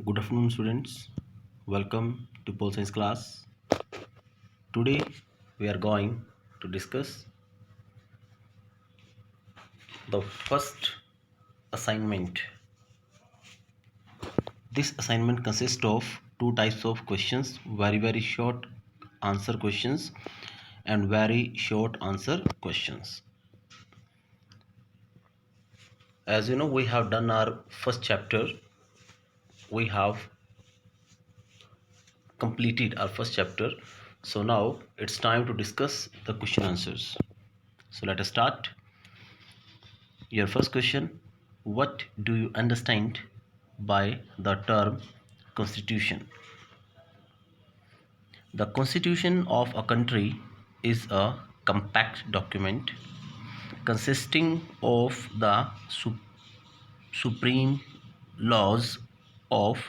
Good afternoon, students. Welcome to Pole Science class. Today we are going to discuss the first assignment. This assignment consists of two types of questions, very short answer questions and very short answer questions. As you know, we have done our first chapter. We have completed our first chapter. So now it's time to discuss the question answers. So let us start. Your first question: what do you understand by the term constitution? The constitution of a country is a compact document consisting of the supreme laws of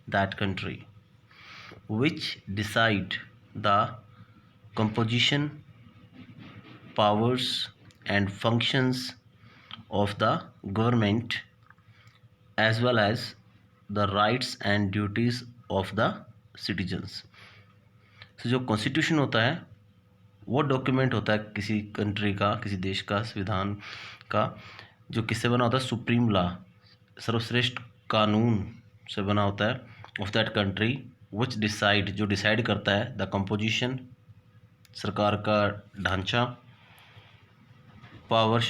that country, which decide the composition, powers, and functions of the government as well as the rights and duties of the citizens. So जो constitution होता है वो document होता है किसी country का, किसी देश का संविधान का, जो किससे बना होता है? सुप्रीम लॉ, सर्वश्रेष्ठ कानून से बना होता है of that country, which decide, जो डिसाइड करता है द कंपोजिशन, सरकार का ढांचा, पावर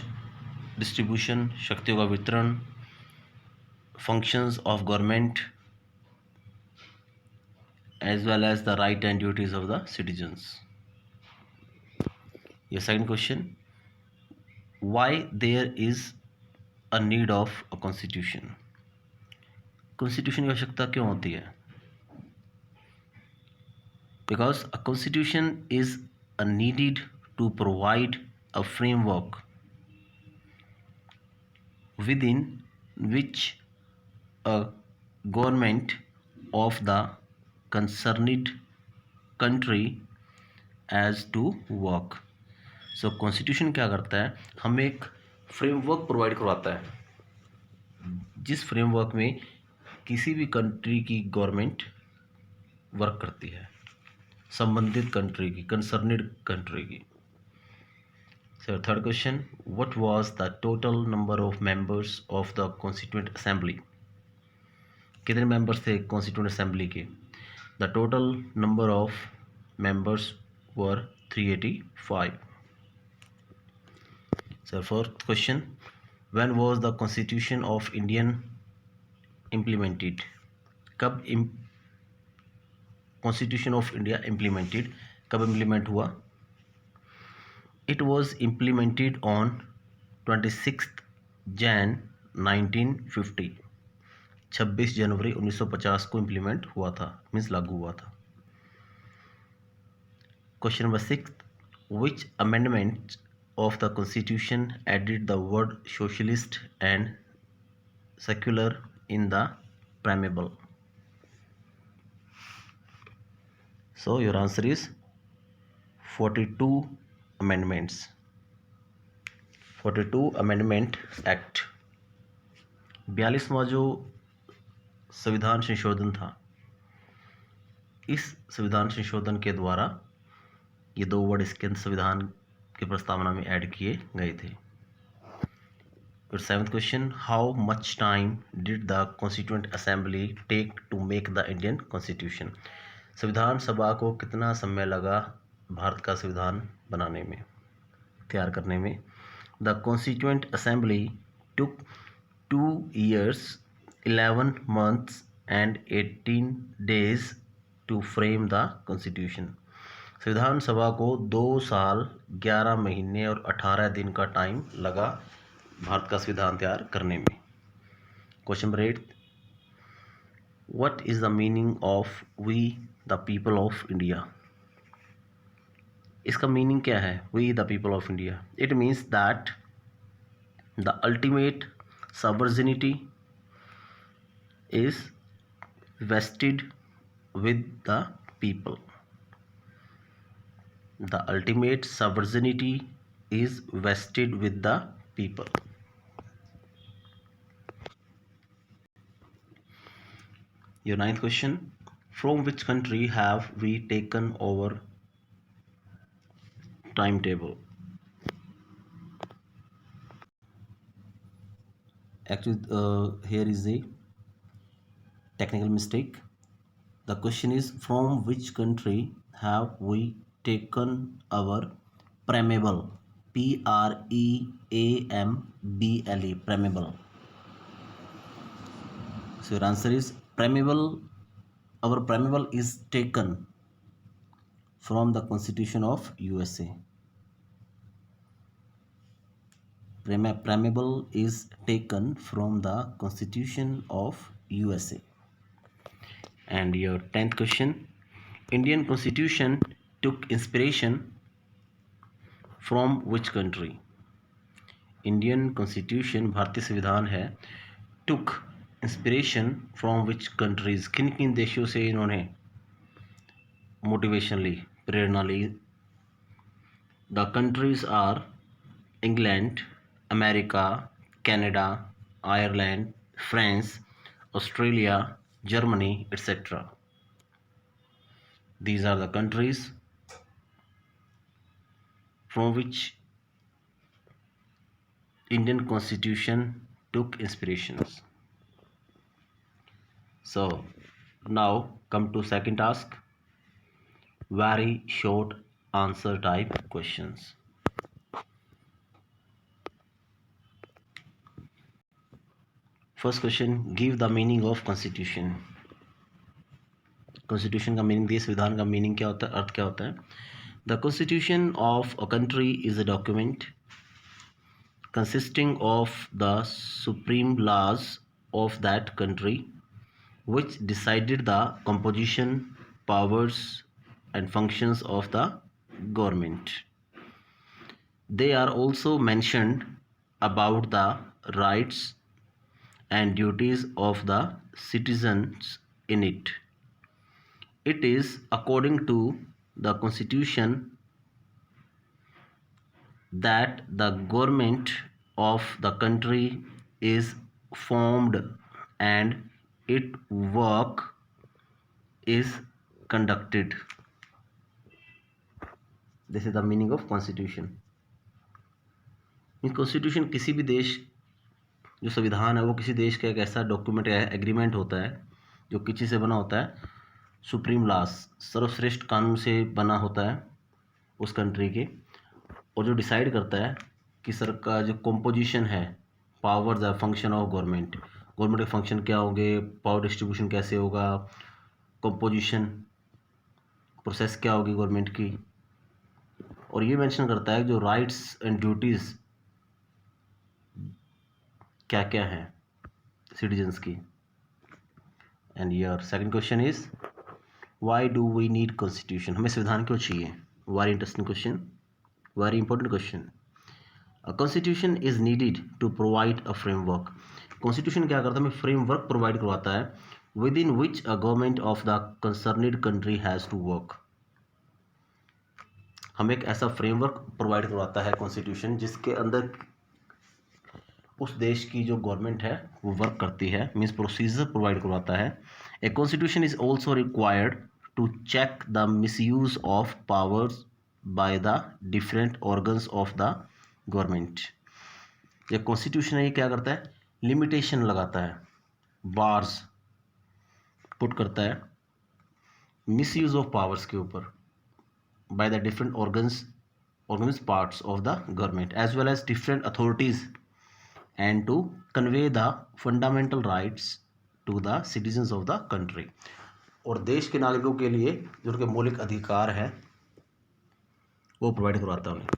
डिस्ट्रीब्यूशन, शक्तियों का वितरण, functions of government as well as the right and duties of the citizens. Your second question: why there is a need of a constitution? Constitution की आवश्यकता क्यों होती है? Because a constitution is a needed to provide a framework within which a government of the concerned country as to work. So constitution क्या करता है? हमें एक फ्रेमवर्क प्रोवाइड करवाता है जिस फ्रेमवर्क में किसी भी कंट्री की गवर्नमेंट वर्क करती है, संबंधित कंट्री की, कंसर्नेड कंट्री की. Sir third question: what was the total number of members of the constituent assembly? कितने मेंबर्स थे कॉन्स्टिट्यूएंट असेंबली के? The total number of members were 385. So fourth question: when was the Constitution of Indian implemented? कब Constitution of India implemented? कब implement हुआ? It was implemented on 26th Jan 1950. 26 जनवरी 1950 को implement हुआ था, means लागू हुआ था. Question number 6: which amendment of the constitution added the word socialist and secular in the preamble? So your answer is 42 amendments. 42 Amendment Act. 42वां जो संविधान संशोधन था, इस संविधान संशोधन के द्वारा ये दो वर्ड इसके संविधान की प्रस्तावना में ऐड किए गए थे. Your seventh question: how much time did the Constituent Assembly take to make the Indian Constitution? संविधान सभा को कितना समय लगा भारत का संविधान बनाने में, तैयार करने में? The Constituent Assembly took 2 years, 11 months and 18 days to frame the Constitution. संविधान सभा को 2 साल 11 महीने और 18 दिन का टाइम लगा भारत का संविधान तैयार करने में. Question number 8: what is the meaning of we the people of India? इसका मीनिंग क्या है, we the people of India? It means that the ultimate sovereignty is vested with the people. The ultimate sovereignty is vested with the people. Your ninth question, from which country have we taken over timetable? Actually, here is a technical mistake. The question is, from which country have we taken our preamble? Preamble, preamble. So your answer is preamble. Our preamble is taken from the Constitution of USA. Preamble is taken from the Constitution of USA. And your 10th question, Indian Constitution took inspiration from which country? Indian Constitution, भारतीय संविधान है, took inspiration from which countries? किन किन देशों से इन्होंने motivation ली, प्रेरणा ली? The countries are England, America, Canada, Ireland, France, Australia, Germany, etc. These are the countries from which Indian Constitution took inspirations. So now come to second task, very short answer type questions. First question, give the meaning of constitution. Constitution का meaning दिए, संविधान का meaning क्या होता है, अर्थ क्या होता है? The constitution of a country is a document consisting of the supreme laws of that country which decided the composition, powers and functions of the government. They are also mentioned about the rights and duties of the citizens in it. It is according to the Constitution that the government of the country is formed and its work is conducted. This is the meaning of constitution. Constitution किसी भी देश, जो संविधान है वो किसी देश का एक ऐसा डॉक्यूमेंट या एग्रीमेंट होता है जो किसी से बना होता है, सुप्रीम लॉस, सर्वश्रेष्ठ कानून से बना होता है उस कंट्री के, और जो डिसाइड करता है कि सर का जो कॉम्पोजिशन है, पावर्स है, फंक्शन ऑफ गवर्नमेंट, गवर्नमेंट के फंक्शन क्या होंगे, पावर डिस्ट्रीब्यूशन कैसे होगा, कॉम्पोजिशन प्रोसेस क्या होगी गवर्नमेंट की, और ये मेंशन करता है जो राइट्स एंड ड्यूटीज़ क्या क्या हैं सिटीजन्स की. And your second question is, why do we need constitution? हमें संविधान क्यों चाहिए? Very interesting question, very important question. A constitution is needed to provide a framework. Constitution क्या करता है? हमें framework provide करवाता है within which a government of the concerned country has to work. हमें एक ऐसा framework provide करवाता है constitution जिसके अंदर उस देश की जो गवर्नमेंट है वो वर्क करती है, मीन्स प्रोसीजर प्रोवाइड करवाता है. A constitution is also required to check the misuse of powers by the different organs of the government. ये कॉन्स्टिट्यूशन है, ये क्या करता है? लिमिटेशन लगाता है, बार्स पुट करता है मिसयूज ऑफ पावर्स के ऊपर by the different organs parts of the government as well as different authorities, and to convey the fundamental rights to the citizens of the country. और देश के नागरिकों के लिए जो उनके मौलिक अधिकार हैं वो प्रोवाइड करवाता है उन्हें.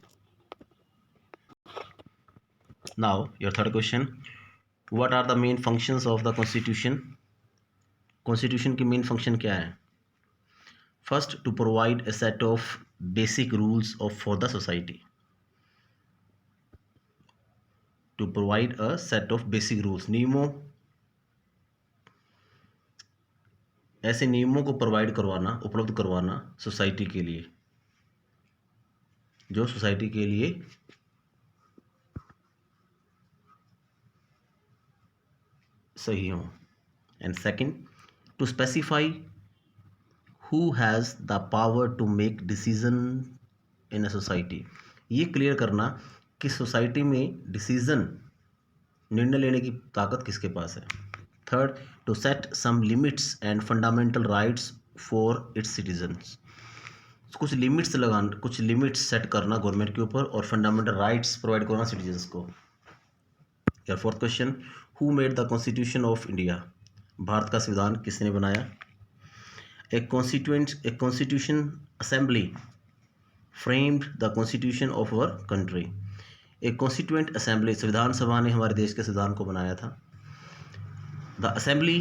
Now your third question, what are the main functions of the constitution? Constitution की मेन फंक्शन क्या है? First, to provide a set of basic rules of for the society. To provide a set of basic rules, नियमों, ऐसे नियमों को provide करवाना, उपलब्ध करवाना सोसाइटी के लिए, जो सोसाइटी के लिए सही हो. And second, to specify who has the power to make decision in a society, ये क्लियर करना कि सोसाइटी में डिसीजन निर्णय लेने की ताकत किसके पास है। Third, to set some limits and fundamental rights for its citizens, कुछ लिमिट्स सेट करना गवर्नमेंट के ऊपर और फंडामेंटल राइट्स प्रोवाइड करना सिटीजन्स को। या fourth question, who made the constitution of India, Bharat का संविधान किसने बनाया। A constitution assembly framed the constitution of our country, एक कॉन्स्टिट्यूएंट असेंबली संविधान सभा ने हमारे देश के संविधान को बनाया था। The assembly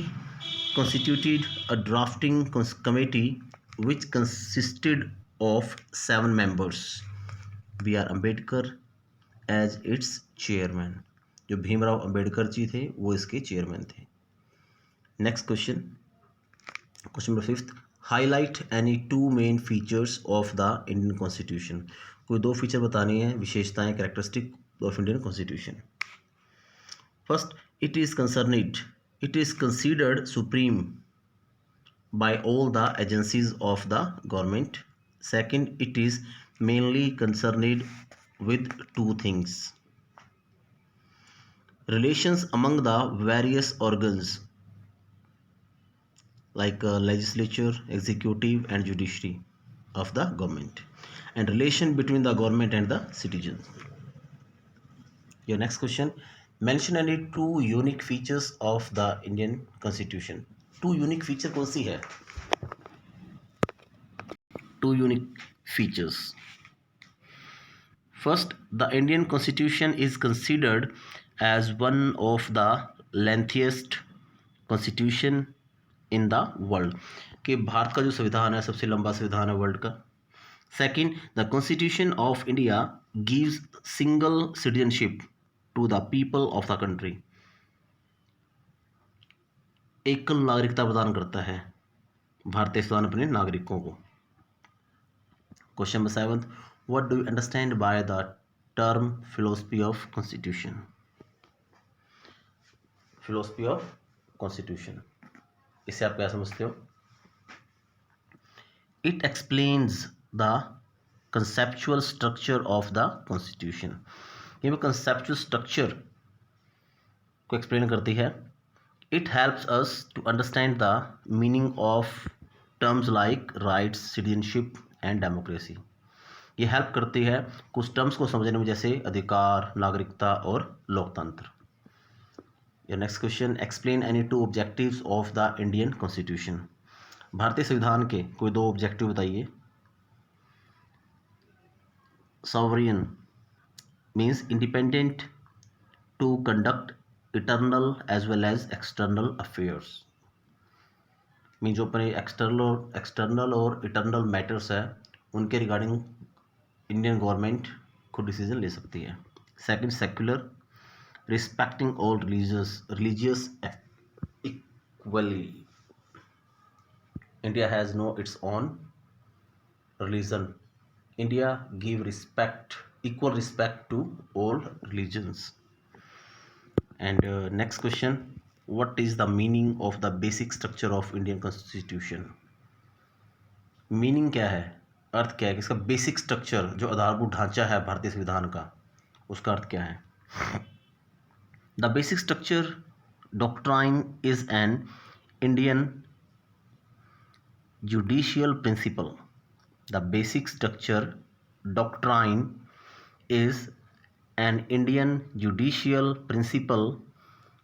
constituted a drafting committee which consisted of 7 members, B R Ambedkar as its chairman, जो भीमराव अम्बेडकर जी थे वो इसके चेयरमैन थे। Next question number 5, highlight any 2 main features of the Indian constitution, कोई 2 फीचर बतानी है, विशेषताएं, characteristic of Indian constitution. First, it is considered supreme by all the agencies of the government. Second, it is mainly concerned with 2 things, relations among the various organs like legislature, executive and judiciary of the government, and relation between the government and the citizens. Your next question, mention any 2 unique features of the Indian Constitution. 2 unique feature कौन सी है? 2 unique features. First, the Indian Constitution is considered as one of the lengthiest constitution in the world, कि भारत का जो संविधान है सबसे लंबा संविधान है वर्ल्ड का। Second, the Constitution of India gives single citizenship to the people of the country, एकल नागरिकता प्रदान करता है भारतीय संविधान अपने नागरिकों को। Question number 7, what do you understand by the term philosophy of constitution? philosophy of constitution, इसे आप क्या समझते हो? It explains the conceptual structure of the constitution, ये में conceptual structure को explain करती है। It helps us to understand the meaning of terms like rights, citizenship and democracy, ये हेल्प करती है कुछ टर्म्स को समझने में, जैसे अधिकार, नागरिकता और लोकतंत्र। या next question, explain any 2 objectives of the Indian constitution, भारतीय संविधान के कोई 2 ऑब्जेक्टिव बताइए। Sovereign means independent to conduct internal as well as external affairs, mean जो अपने एक्सटर्नल और इंटरनल मैटर्स है उनके रिगार्डिंग इंडियन गवर्नमेंट खुद डिसीजन ले सकती है। Second, secular, respecting all religious equally, India has no its own religion, India give respect, equal respect to all religions. And next question, what is the meaning of the basic structure of Indian constitution, meaning क्या है, अर्थ क्या है, इसका basic structure जो आधारभूत ढांचा है भारतीय संविधान का, उसका अर्थ क्या है। The basic structure doctrine is an Indian judicial principle, the basic structure doctrine is an Indian judicial principle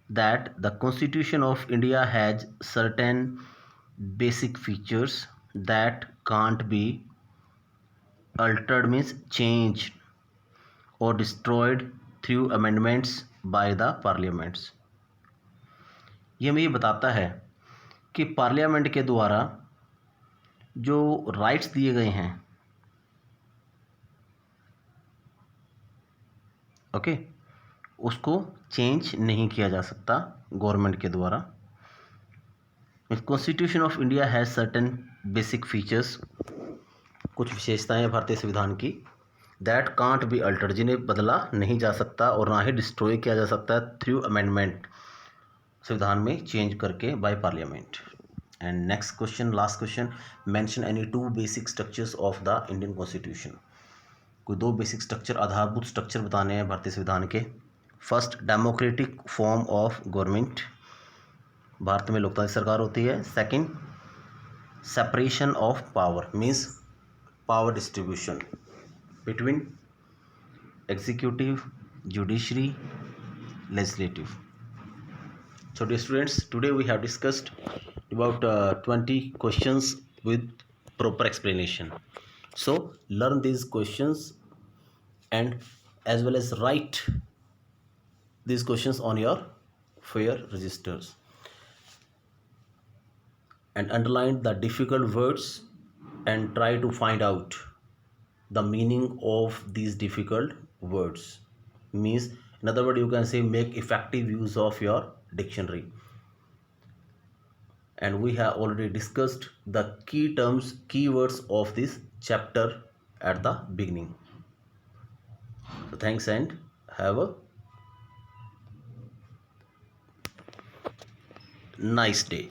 that the Constitution of India has certain basic features that can't be altered, means changed or destroyed through amendments by the parliaments। ये हमें ये बताता है कि parliament के द्वारा जो rights दिए गए हैं, ओके, उसको चेंज नहीं किया जा सकता गवर्नमेंट के द्वारा। Constitution of India has certain basic features, कुछ विशेषताएं भारतीय संविधान की, दैट कांट बी अल्टर्ड, जिन्हें बदला नहीं जा सकता और ना ही डिस्ट्रॉय किया जा सकता है थ्रू अमेंडमेंट, संविधान में चेंज करके by parliament. And next question, last question, mention any two basic structures of the Indian Constitution. कोई दो बेसिक स्ट्रक्चर, आधारभूत स्ट्रक्चर बताने हैं भारतीय संविधान के. First, democratic form of government, Bharat में लोकतांत्रिक सरकार होती है. Second, separation of power, means power distribution between executive, judiciary, legislative. So dear students, today we have discussed about 20 questions with proper explanation. So learn these questions and as well as write these questions on your fair registers and underline the difficult words and try to find out the meaning of these difficult words. Means, in other words, you can say make effective use of your dictionary. And we have already discussed the key terms, keywords of this chapter at the beginning. So thanks and have a nice day.